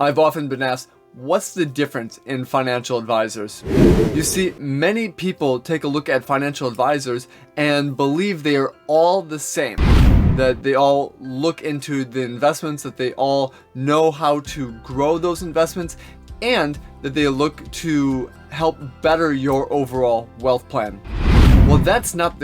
I've often been asked, what's the difference in financial advisors? You see, many people take a look at financial advisors and believe they are all the same. That they all look into the investments, that they all know how to grow those investments, and that they look to help better your overall wealth plan. Well, that's not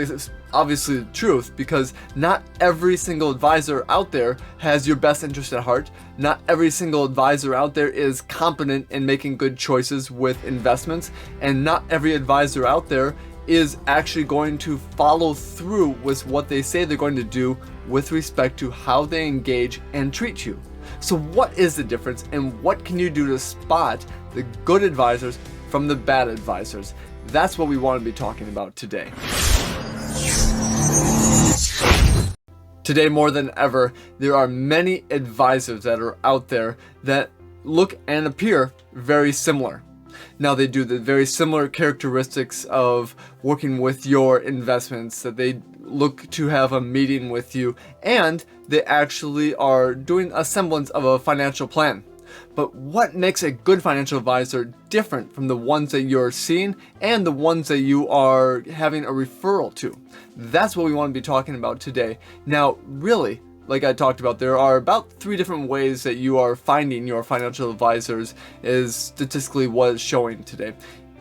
obviously the truth, because not every single advisor out there has your best interest at heart. Not every single advisor out there is competent in making good choices with investments, and not every advisor out there is actually going to follow through with what they say they're going to do with respect to how they engage and treat you. So what is the difference, and what can you do to spot the good advisors from the bad advisors? That's what we want to be talking about today. Today, more than ever, there are many advisors that are out there that look and appear very similar. Now, they do the very similar characteristics of working with your investments, that they look to have a meeting with you, and they actually are doing a semblance of a financial plan. But what makes a good financial advisor different from the ones that you're seeing and the ones that you are having a referral to? That's what we want to be talking about today. Now, really, like I talked about, there are about 3 different ways that you are finding your financial advisors, is statistically what it's showing today.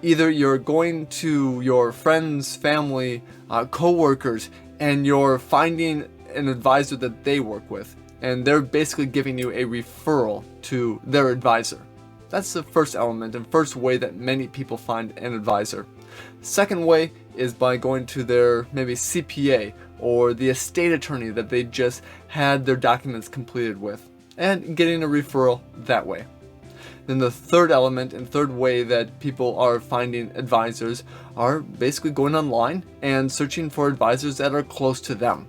Either you're going to your friends, family, co-workers, and you're finding an advisor that they work with, and they're basically giving you a referral to their advisor. That's the first element and first way that many people find an advisor. Second way is by going to their maybe CPA or the estate attorney that they just had their documents completed with, and getting a referral that way. Then the third element and third way that people are finding advisors are basically going online and searching for advisors that are close to them.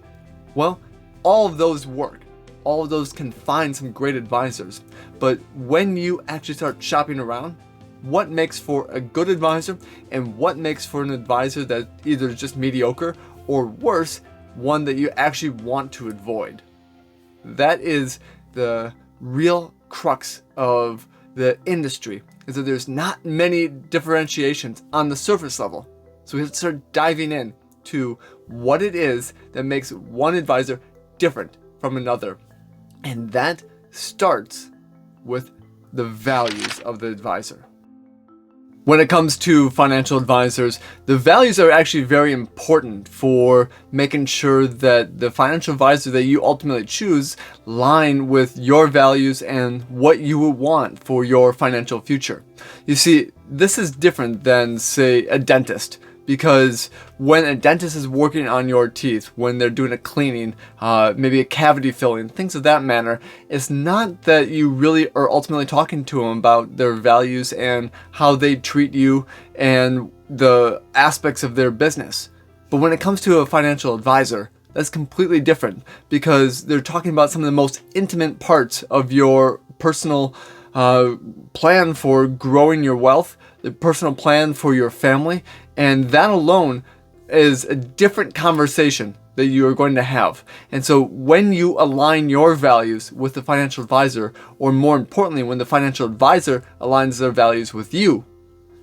Well, all of those work. All of those can find some great advisors, but when you actually start shopping around, what makes for a good advisor and what makes for an advisor that either is just mediocre or worse, one that you actually want to avoid? That is the real crux of the industry, is that there's not many differentiations on the surface level. So we have to start diving in to what it is that makes one advisor different from another. And that starts with the values of the advisor. When it comes to financial advisors, the values are actually very important for making sure that the financial advisor that you ultimately choose line with your values and what you would want for your financial future. You see, this is different than, say, a dentist. Because when a dentist is working on your teeth, when they're doing a cleaning, maybe a cavity filling, things of that manner, it's not that you really are ultimately talking to them about their values and how they treat you and the aspects of their business. But when it comes to a financial advisor, that's completely different, because they're talking about some of the most intimate parts of your personal plan for growing your wealth, the personal plan for your family, and that alone is a different conversation that you are going to have. And so when you align your values with the financial advisor, or more importantly, when the financial advisor aligns their values with you,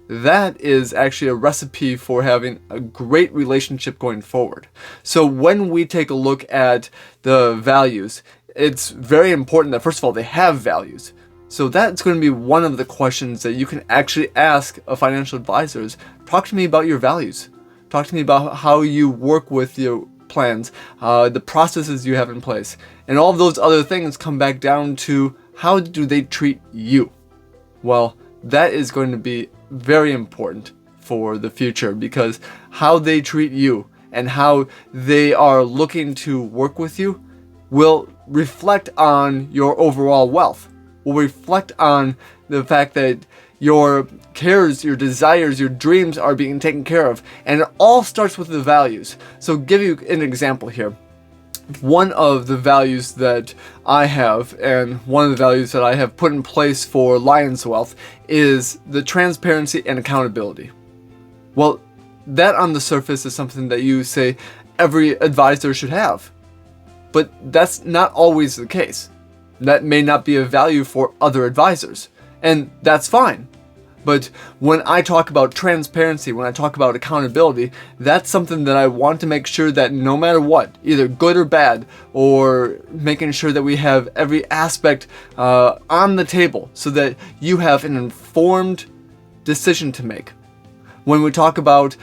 that is actually a recipe for having a great relationship going forward. So when we take a look at the values, it's very important that, first of all, they have values. So that's going to be one of the questions that you can actually ask a financial advisor is, talk to me about your values. Talk to me about how you work with your plans, the processes you have in place. And all of those other things come back down to, how do they treat you? Well, that is going to be very important for the future, because how they treat you and how they are looking to work with you will reflect on your overall wealth. Will reflect on the fact that your cares, your desires, your dreams are being taken care of. And it all starts with the values. So give you an example here. One of the values that I have, and one of the values that I have put in place for Lion's Wealth, is the transparency and accountability. Well, that on the surface is something that you say every advisor should have. But that's not always the case. That may not be of value for other advisors, and that's fine. But when I talk about transparency, when I talk about accountability, that's something that I want to make sure that no matter what, either good or bad, or making sure that we have every aspect on the table so that you have an informed decision to make. When we talk about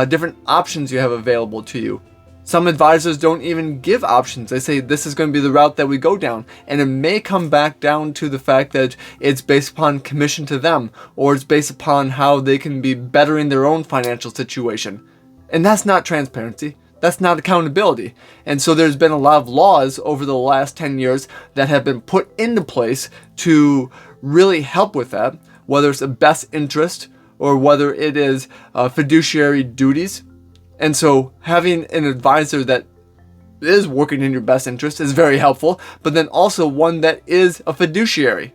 different options you have available to you, some advisors don't even give options. They say this is going to be the route that we go down. And it may come back down to the fact that it's based upon commission to them, or it's based upon how they can be bettering their own financial situation. And that's not transparency. That's not accountability. And so there's been a lot of laws over the last 10 years that have been put into place to really help with that, whether it's a best interest or whether it is fiduciary duties. And so having an advisor that is working in your best interest is very helpful, but then also one that is a fiduciary,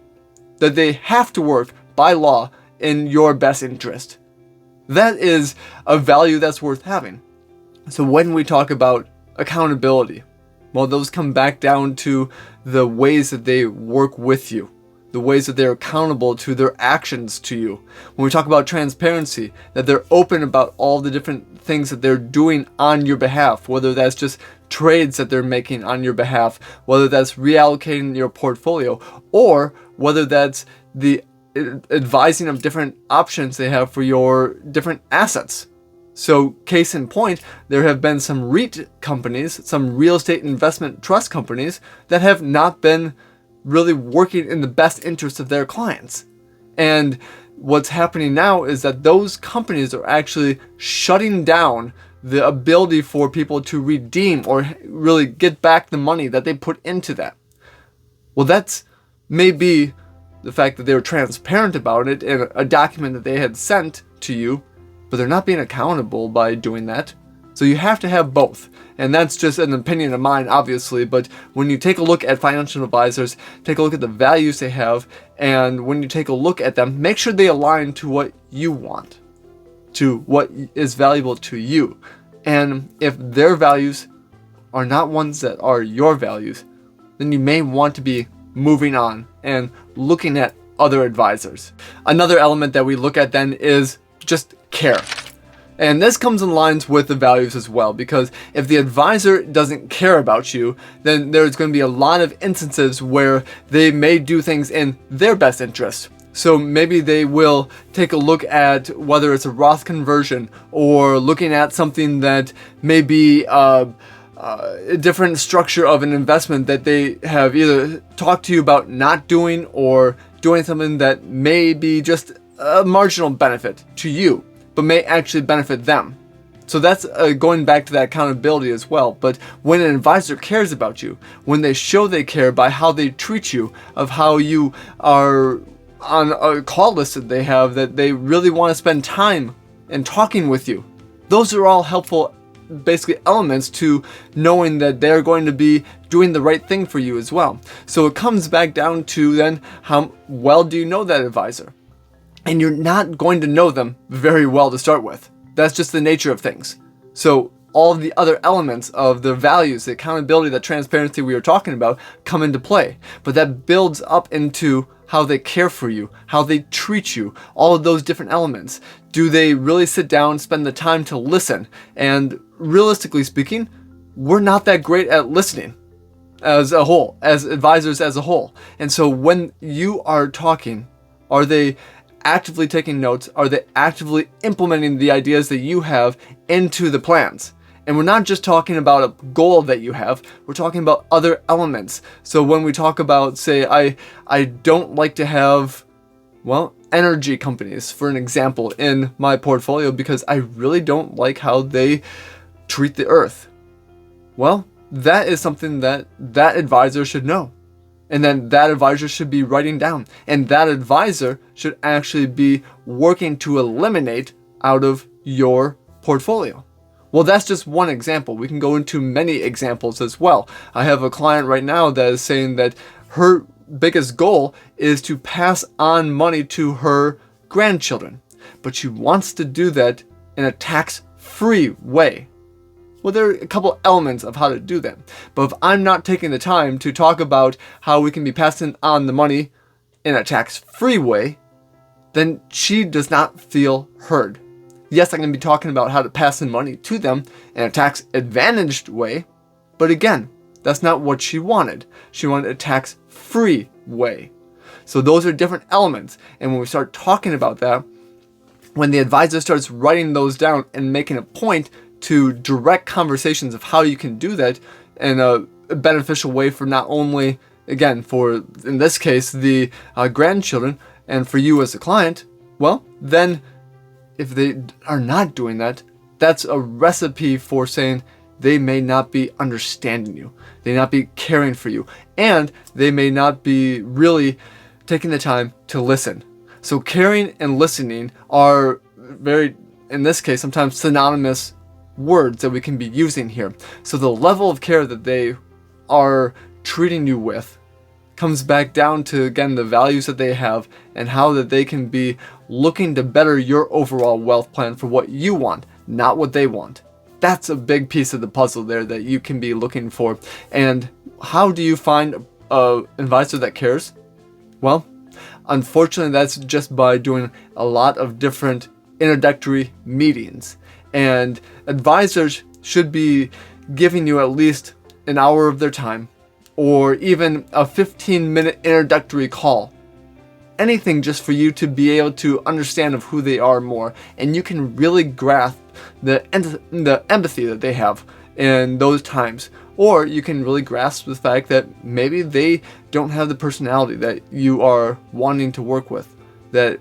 that they have to work by law in your best interest. That is a value that's worth having. So when we talk about accountability, well, those come back down to the ways that they work with you, the ways that they're accountable to their actions to you. When we talk about transparency, that they're open about all the different things that they're doing on your behalf, whether that's just trades that they're making on your behalf, whether that's reallocating your portfolio, or whether that's the advising of different options they have for your different assets. So case in point, there have been some REIT companies, some real estate investment trust companies that have not been really working in the best interest of their clients. And what's happening now is that those companies are actually shutting down the ability for people to redeem or really get back the money that they put into that. Well, that's maybe the fact that they were transparent about it in a document that they had sent to you, but they're not being accountable by doing that. So you have to have both. And that's just an opinion of mine, obviously, but when you take a look at financial advisors, take a look at the values they have, and when you take a look at them, make sure they align to what you want, to what is valuable to you. And if their values are not ones that are your values, then you may want to be moving on and looking at other advisors. Another element that we look at then is just care. And this comes in lines with the values as well, because if the advisor doesn't care about you, then there's going to be a lot of instances where they may do things in their best interest. So maybe they will take a look at whether it's a Roth conversion or looking at something that may be a different structure of an investment that they have either talked to you about not doing or doing something that may be just a marginal benefit to you, but may actually benefit them. So that's going back to that accountability as well. But when an advisor cares about you, when they show they care by how they treat you, of how you are on a call list that they have, that they really want to spend time in talking with you, those are all helpful basically elements to knowing that they're going to be doing the right thing for you as well. So it comes back down to then, how well do you know that advisor? And you're not going to know them very well to start with. That's just the nature of things. So all of the other elements of the values, the accountability, the transparency we were talking about come into play. But that builds up into how they care for you, how they treat you, all of those different elements. Do they really sit down, spend the time to listen? And realistically speaking, we're not that great at listening as a whole, as advisors as a whole. And so when you are talking, are they actively taking notes? Are they actively implementing the ideas that you have into the plans? And we're not just talking about a goal that you have, we're talking about other elements. So when we talk about, say, I don't like to have, well, energy companies, for an example, in my portfolio because I really don't like how they treat the earth. Well, that is something that that advisor should know. And then that advisor should be writing down. And that advisor should actually be working to eliminate out of your portfolio. Well, that's just one example. We can go into many examples as well. I have a client right now that is saying that her biggest goal is to pass on money to her grandchildren. But she wants to do that in a tax-free way. Well, there are a couple elements of how to do that. But if I'm not taking the time to talk about how we can be passing on the money in a tax-free way, then she does not feel heard. Yes, I'm going to be talking about how to pass in money to them in a tax-advantaged way, but again, that's not what she wanted. She wanted a tax-free way. So those are different elements, and when we start talking about that, when the advisor starts writing those down and making a point to direct conversations of how you can do that in a beneficial way for not only, again, for, in this case, the grandchildren, and for you as a client, well, then if they are not doing that, that's a recipe for saying they may not be understanding you, they may not be caring for you, and they may not be really taking the time to listen. So caring and listening are very, in this case, sometimes synonymous words that we can be using here. So the level of care that they are treating you with comes back down to, again, the values that they have and how that they can be looking to better your overall wealth plan for what you want, not what they want. That's a big piece of the puzzle there that you can be looking for. And how do you find an advisor that cares? Well, unfortunately, that's just by doing a lot of different introductory meetings. And advisors should be giving you at least an hour of their time, or even a 15-minute introductory call. Anything just for you to be able to understand of who they are more, and you can really grasp the empathy that they have in those times. Or you can really grasp the fact that maybe they don't have the personality that you are wanting to work with, that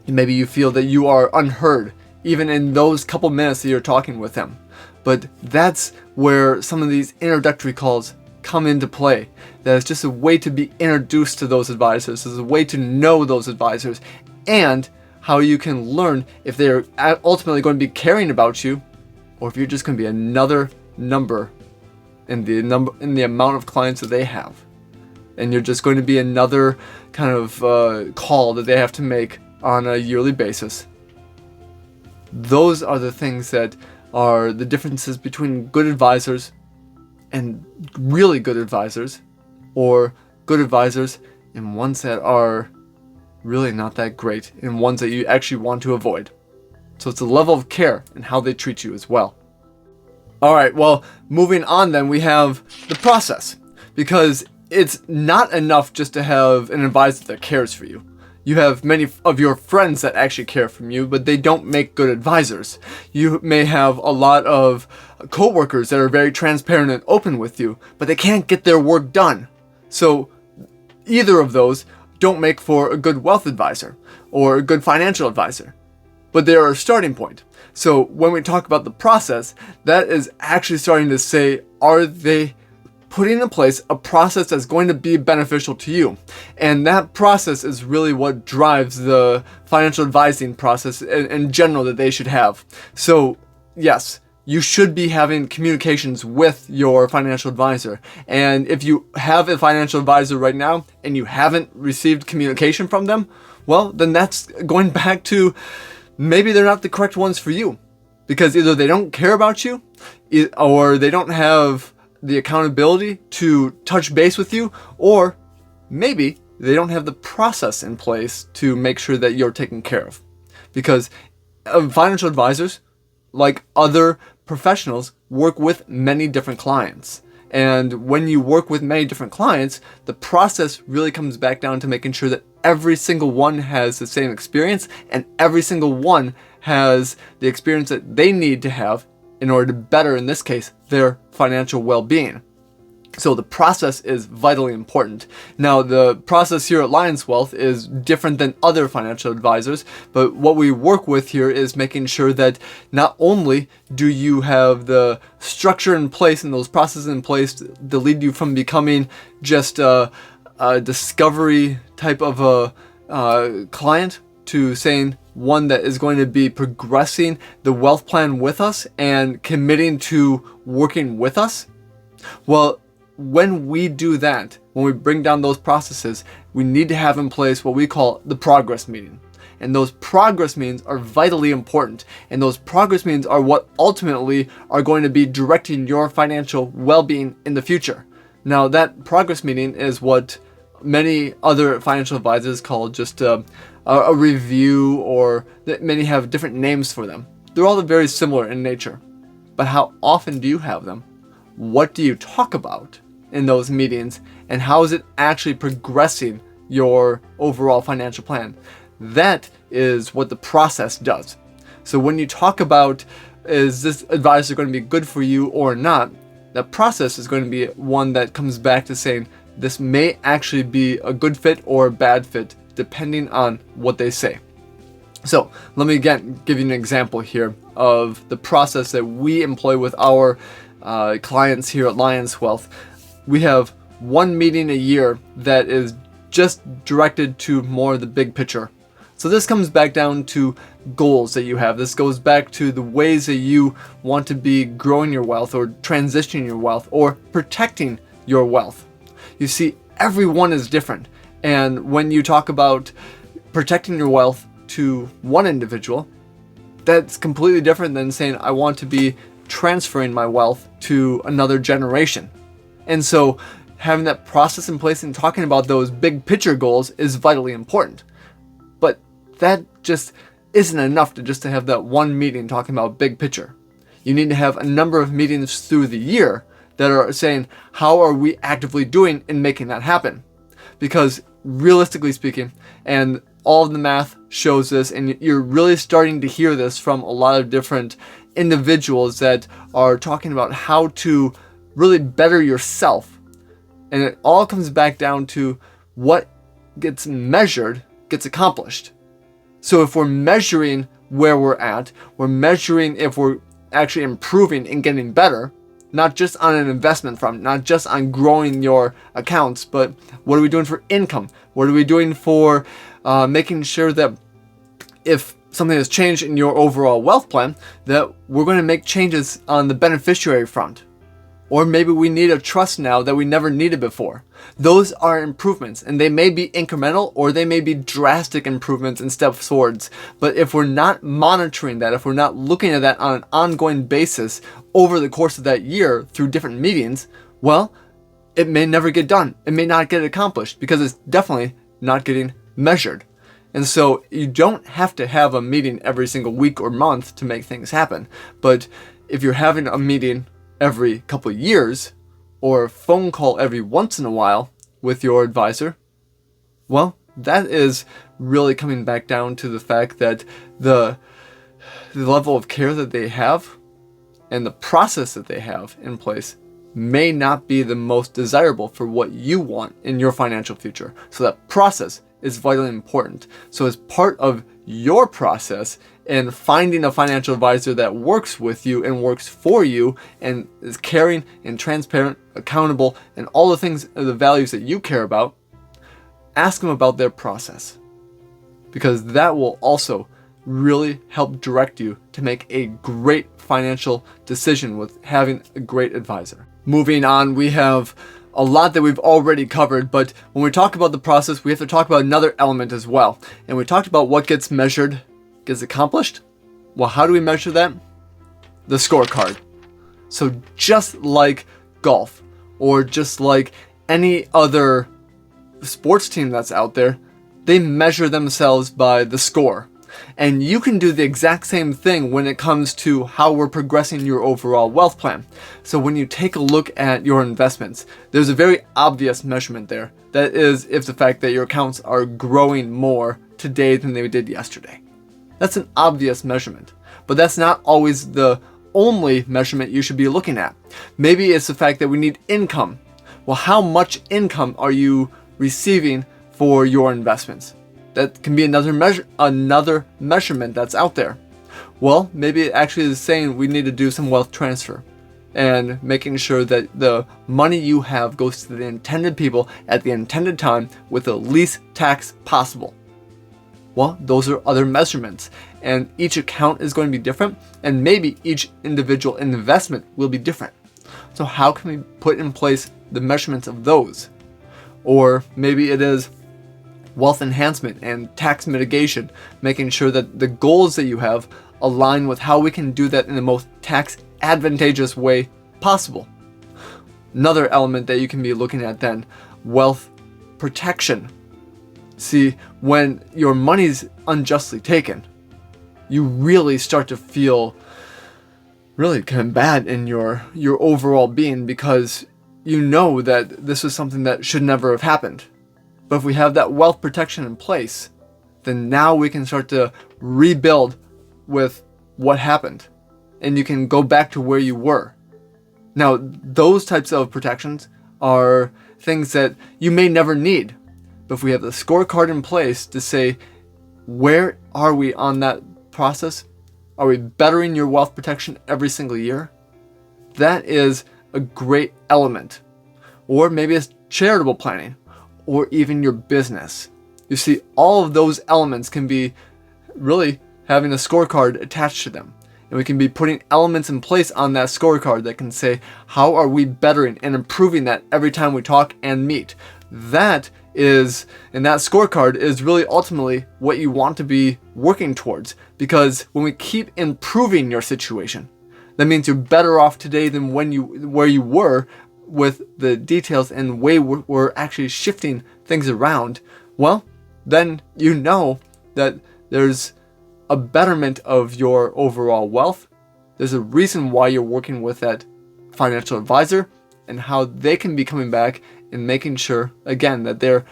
maybe you feel that you are unheard even in those couple minutes that you're talking with them. But that's where some of these introductory calls come into play. That it's just a way to be introduced to those advisors. It's a way to know those advisors, and how you can learn if they're ultimately going to be caring about you, or if you're just going to be another number in the amount of clients that they have, and you're just going to be another kind of call that they have to make on a yearly basis. Those are the things that are the differences between good advisors and really good advisors, or good advisors and ones that are really not that great, and ones that you actually want to avoid. So it's a level of care and how they treat you as well. Alright, well, moving on then, we have the process. Because it's not enough just to have an advisor that cares for you. You have many of your friends that actually care for you, but they don't make good advisors. You may have a lot of coworkers that are very transparent and open with you, but they can't get their work done. So either of those don't make for a good wealth advisor or a good financial advisor, but they are a starting point. So when we talk about the process, that is actually starting to say, are they putting in place a process that's going to be beneficial to you? And that process is really what drives the financial advising process in general that they should have. So yes, you should be having communications with your financial advisor. And if you have a financial advisor right now and you haven't received communication from them, well, then that's going back to maybe they're not the correct ones for you. Because either they don't care about you, or they don't have the accountability to touch base with you, or maybe they don't have the process in place to make sure that you're taken care of. Because financial advisors, like other professionals, work with many different clients. And when you work with many different clients, the process really comes back down to making sure that every single one has the same experience, and every single one has the experience that they need to have in order to better, in this case, their financial well-being. So the process is vitally important. Now, the process here at Lions Wealth is different than other financial advisors, but what we work with here is making sure that not only do you have the structure in place and those processes in place to lead you from becoming just a discovery type of a client to saying one that is going to be progressing the wealth plan with us and committing to working with us. Well, when we do that, when we bring down those processes, we need to have in place what we call the progress meeting. And those progress means are vitally important. And those progress means are what ultimately are going to be directing your financial well-being in the future. Now, that progress meeting is what many other financial advisors call just a review, or that many have different names for them. They're all very similar in nature. But how often do you have them? What do you talk about in those meetings? And how is it actually progressing your overall financial plan? That is what the process does. So when you talk about, is this advisor going to be good for you or not, the process is going to be one that comes back to saying this may actually be a good fit or a bad fit depending on what they say. So let me again give you an example here of the process that we employ with our clients here at Lions Wealth. We have one meeting a year that is just directed to more of the big picture. So this comes back down to goals that you have. This goes back to the ways that you want to be growing your wealth, or transitioning your wealth, or protecting your wealth. You see, everyone is different. And when you talk about protecting your wealth to one individual, that's completely different than saying, I want to be transferring my wealth to another generation. And so having that process in place and talking about those big picture goals is vitally important. But that just isn't enough to have that one meeting talking about big picture. You need to have a number of meetings through the year that are saying, how are we actively doing in making that happen? Because realistically speaking, and all of the math shows this, and you're really starting to hear this from a lot of different individuals that are talking about how to really better yourself. And it all comes back down to what gets measured gets accomplished. So if we're measuring where we're at, we're measuring if we're actually improving and getting better, not just on an investment front, not just on growing your accounts, but what are we doing for income? What are we doing for making sure that if something has changed in your overall wealth plan, that we're going to make changes on the beneficiary front. Or maybe we need a trust now that we never needed before. Those are improvements, and they may be incremental or they may be drastic improvements and steps towards. But if we're not monitoring that, if we're not looking at that on an ongoing basis over the course of that year through different meetings, well, it may never get done. It may not get accomplished because it's definitely not getting measured. And so you don't have to have a meeting every single week or month to make things happen. But if you're having a meeting every couple of years, or a phone call every once in a while with your advisor, well, that is really coming back down to the fact that the level of care that they have and the process that they have in place may not be the most desirable for what you want in your financial future. So that process is vitally important. So as part of your process and finding a financial advisor that works with you and works for you and is caring and transparent, accountable, and all the things, the values that you care about, ask them about their process, because that will also really help direct you to make a great financial decision with having a great advisor. Moving on, we have a lot that we've already covered, but when we talk about the process, we have to talk about another element as well. And we talked about what gets measured gets accomplished. Well, how do we measure that? The scorecard. So just like golf, or just like any other sports team that's out there, they measure themselves by the score. And you can do the exact same thing when it comes to how we're progressing your overall wealth plan. So when you take a look at your investments, there's a very obvious measurement there. That is if the fact that your accounts are growing more today than they did yesterday. That's an obvious measurement, but that's not always the only measurement you should be looking at. Maybe it's the fact that we need income. Well, how much income are you receiving for your investments? That can be another measurement that's out there. Well, maybe it actually is saying we need to do some wealth transfer and making sure that the money you have goes to the intended people at the intended time with the least tax possible. Well, those are other measurements, and each account is going to be different, and maybe each individual investment will be different. So how can we put in place the measurements of those? Or maybe it is wealth enhancement and tax mitigation, making sure that the goals that you have align with how we can do that in the most tax advantageous way possible. Another element that you can be looking at then, wealth protection. See, when your money's unjustly taken, you really start to feel really kind of bad in your overall being, because you know that this is something that should never have happened. But if we have that wealth protection in place, then now we can start to rebuild with what happened, and you can go back to where you were. Now, those types of protections are things that you may never need, but if we have the scorecard in place to say, where are we on that process? Are we bettering your wealth protection every single year? That is a great element. Or maybe it's charitable planning, or even your business. You see, all of those elements can be really having a scorecard attached to them. And we can be putting elements in place on that scorecard that can say, how are we bettering and improving that every time we talk and meet? That is, and that scorecard is really ultimately what you want to be working towards. Because when we keep improving your situation, that means you're better off today than where you were, with the details and the way we're actually shifting things around. Well, then you know that there's a betterment of your overall wealth. There's a reason why you're working with that financial advisor, and how they can be coming back and making sure, again, that they're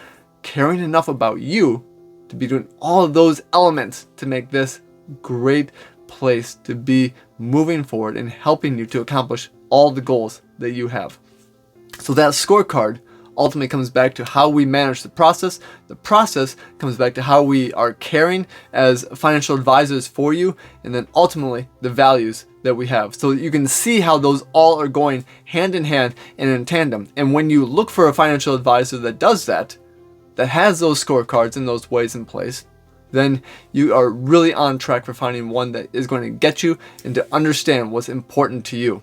caring enough about you to be doing all of those elements to make this great place to be moving forward and helping you to accomplish all the goals that you have. So that scorecard ultimately comes back to how we manage the process. The process comes back to how we are caring as financial advisors for you, and then ultimately the values that we have. So you can see how those all are going hand in hand and in tandem. And when you look for a financial advisor that does that has those scorecards and those ways in place, then you are really on track for finding one that is going to get you and to understand what's important to you.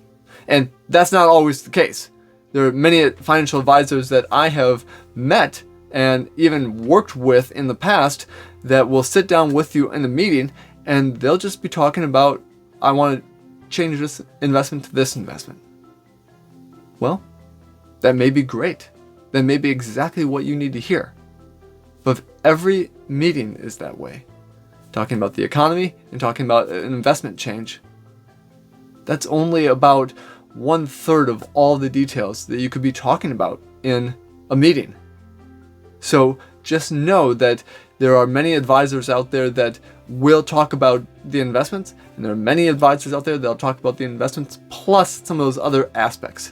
And that's not always the case. There are many financial advisors that I have met and even worked with in the past that will sit down with you in a meeting, and they'll just be talking about, I want to change this investment to this investment. Well, that may be great. That may be exactly what you need to hear. But if every meeting is that way, talking about the economy and talking about an investment change, that's only about 1/3 of all the details that you could be talking about in a meeting. So just know that there are many advisors out there that will talk about the investments, and there are many advisors out there that'll talk about the investments plus some of those other aspects.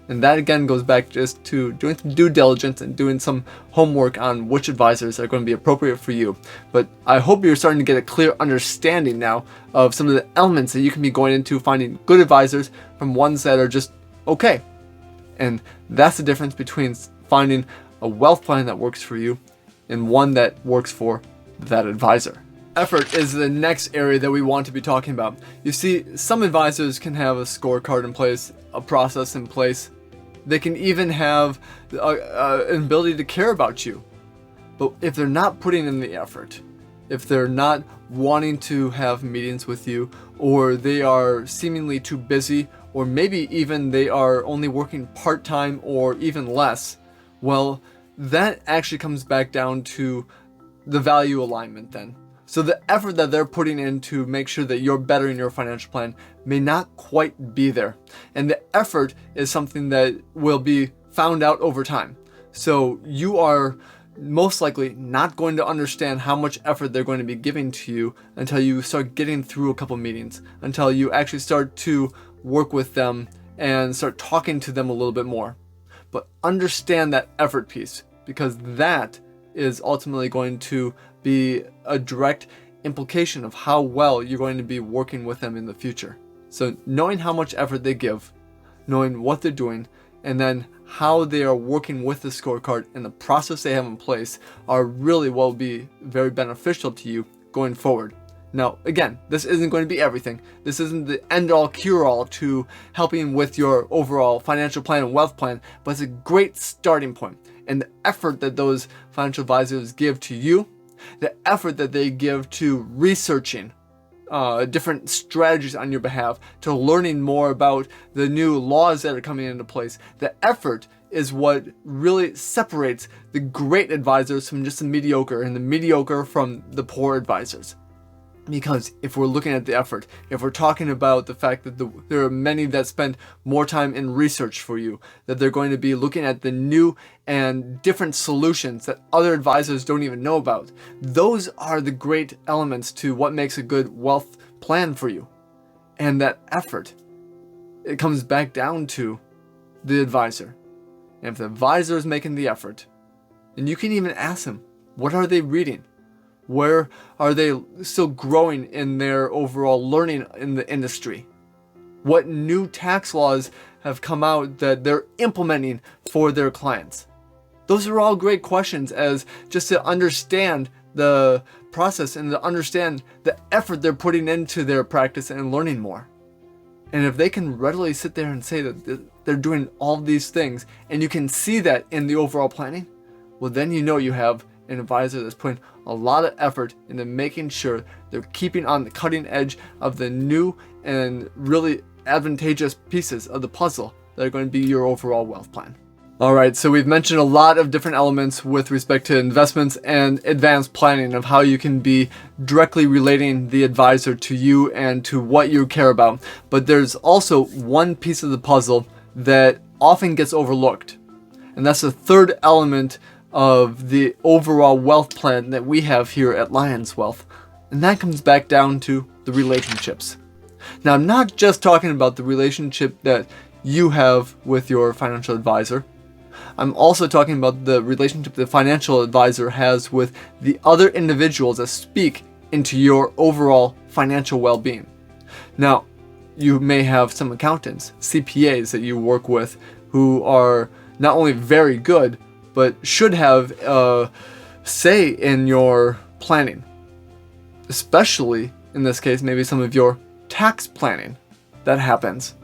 And that again goes back just to doing some due diligence and doing some homework on which advisors are going to be appropriate for you. But I hope you're starting to get a clear understanding now of some of the elements that you can be going into finding good advisors from ones that are just okay. And that's the difference between finding a wealth plan that works for you and one that works for that advisor. Effort is the next area that we want to be talking about. You see, some advisors can have a scorecard in place, a process in place. They can even have an ability to care about you. But if they're not putting in the effort, if they're not wanting to have meetings with you, or they are seemingly too busy, or maybe even they are only working part-time or even less, well, that actually comes back down to the value alignment then. So the effort that they're putting in to make sure that you're bettering your financial plan may not quite be there. And the effort is something that will be found out over time. So you are most likely not going to understand how much effort they're going to be giving to you until you start getting through a couple meetings, until you actually start to work with them and start talking to them a little bit more. But understand that effort piece, because that is ultimately going to be a direct implication of how well you're going to be working with them in the future. So knowing how much effort they give, knowing what they're doing, and then how they are working with the scorecard and the process they have in place are really what will be very beneficial to you going forward. Now, again, this isn't going to be everything. This isn't the end-all cure-all to helping with your overall financial plan and wealth plan, but it's a great starting point. and the effort that those financial advisors give to you, the effort that they give to researching different strategies on your behalf, to learning more about the new laws that are coming into place. The effort is what really separates the great advisors from just the mediocre, and the mediocre from the poor advisors. Because if we're looking at the effort, if we're talking about the fact that there are many that spend more time in research for you, that they're going to be looking at the new and different solutions that other advisors don't even know about, those are the great elements to what makes a good wealth plan for you. And that effort, it comes back down to the advisor. And if the advisor is making the effort, and you can even ask them, what are they reading? Where are they still growing in their overall learning in the industry? What new tax laws have come out that they're implementing for their clients? Those are all great questions, as just to understand the process and to understand the effort they're putting into their practice and learning more. And if they can readily sit there and say that they're doing all these things, and you can see that in the overall planning, well, then you know you have an advisor that's putting a lot of effort into making sure they're keeping on the cutting edge of the new and really advantageous pieces of the puzzle that are going to be your overall wealth plan. Alright, so we've mentioned a lot of different elements with respect to investments and advanced planning of how you can be directly relating the advisor to you and to what you care about. But there's also one piece of the puzzle that often gets overlooked, and that's the third element of the overall wealth plan that we have here at Lions Wealth, and that comes back down to the relationships. Now, I'm not just talking about the relationship that you have with your financial advisor. I'm also talking about the relationship the financial advisor has with the other individuals that speak into your overall financial well-being. Now, you may have some accountants, CPAs that you work with, who are not only very good, but should have a say in your planning. Especially, in this case, maybe some of your tax planning. That happens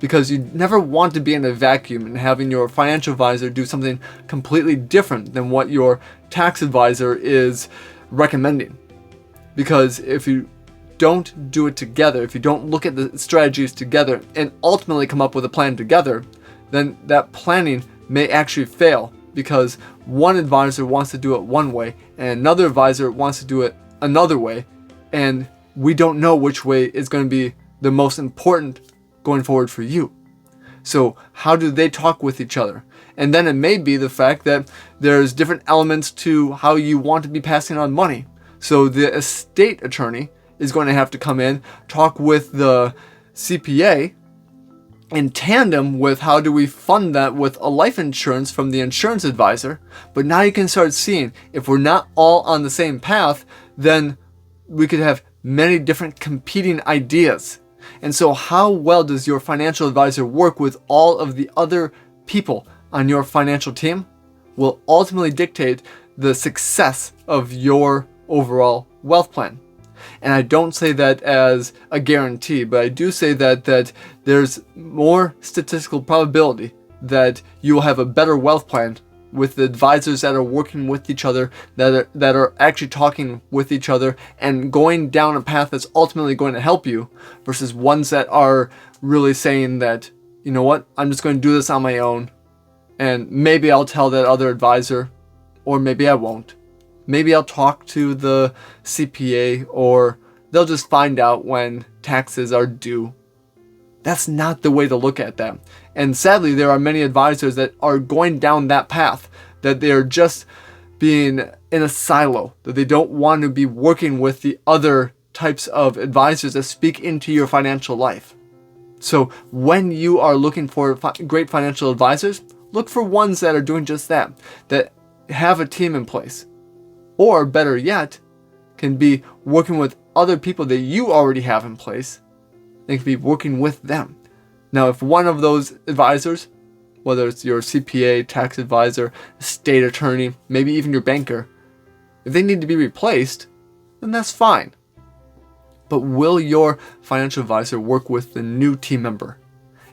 because you never want to be in a vacuum and having your financial advisor do something completely different than what your tax advisor is recommending. Because if you don't do it together, if you don't look at the strategies together and ultimately come up with a plan together, then that planning may actually fail, because one advisor wants to do it one way and another advisor wants to do it another way, and we don't know which way is going to be the most important going forward for you. So how do they talk with each other? And then it may be the fact that there's different elements to how you want to be passing on money. So the estate attorney is going to have to come in, talk with the CPA in tandem with how do we fund that with a life insurance from the insurance advisor. But now you can start seeing, if we're not all on the same path, then we could have many different competing ideas. And so how well does your financial advisor work with all of the other people on your financial team will ultimately dictate the success of your overall wealth plan. And I don't say that as a guarantee, but I do say that there's more statistical probability that you will have a better wealth plan with the advisors that are working with each other, that are actually talking with each other and going down a path that's ultimately going to help you, versus ones that are really saying that, you know what, I'm just going to do this on my own, and maybe I'll tell that other advisor, or maybe I won't. Maybe I'll talk to the CPA, or they'll just find out when taxes are due. That's not the way to look at that. And sadly, there are many advisors that are going down that path, that they're just being in a silo, that they don't want to be working with the other types of advisors that speak into your financial life. So when you are looking for great financial advisors, look for ones that are doing just that, that have a team in place. Or better yet, can be working with other people that you already have in place. They can be working with them. Now, if one of those advisors, whether it's your CPA, tax advisor, estate attorney, maybe even your banker, if they need to be replaced, then that's fine. But will your financial advisor work with the new team member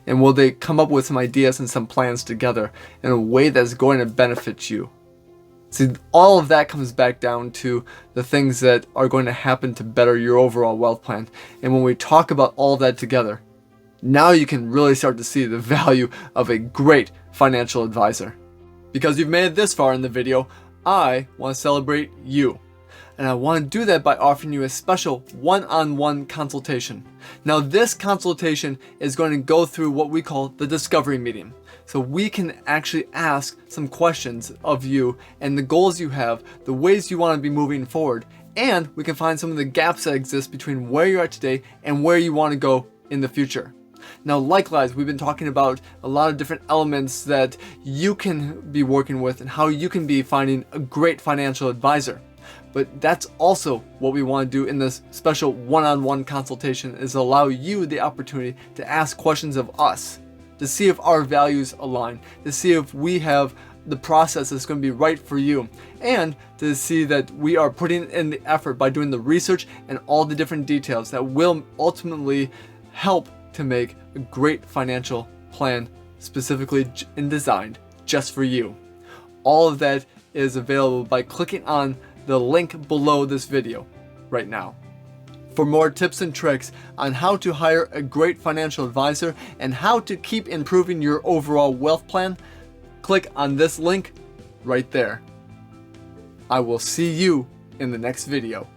And will they come up with some ideas and some plans together in a way that's going to benefit you? See, all of that comes back down to the things that are going to happen to better your overall wealth plan. And when we talk about all of that together, now you can really start to see the value of a great financial advisor. Because you've made it this far in the video, I want to celebrate you. And I want to do that by offering you a special one-on-one consultation. Now this consultation is going to go through what we call the discovery meeting. So we can actually ask some questions of you and the goals you have, the ways you want to be moving forward, and we can find some of the gaps that exist between where you are today and where you want to go in the future. Now likewise, we've been talking about a lot of different elements that you can be working with and how you can be finding a great financial advisor. But that's also what we want to do in this special one-on-one consultation, is allow you the opportunity to ask questions of us, to see if our values align, to see if we have the process that's going to be right for you, and to see that we are putting in the effort by doing the research and all the different details that will ultimately help to make a great financial plan specifically and designed just for you. All of that is available by clicking on the link below this video right now. For more tips and tricks on how to hire a great financial advisor and how to keep improving your overall wealth plan, click on this link right there. I will see you in the next video.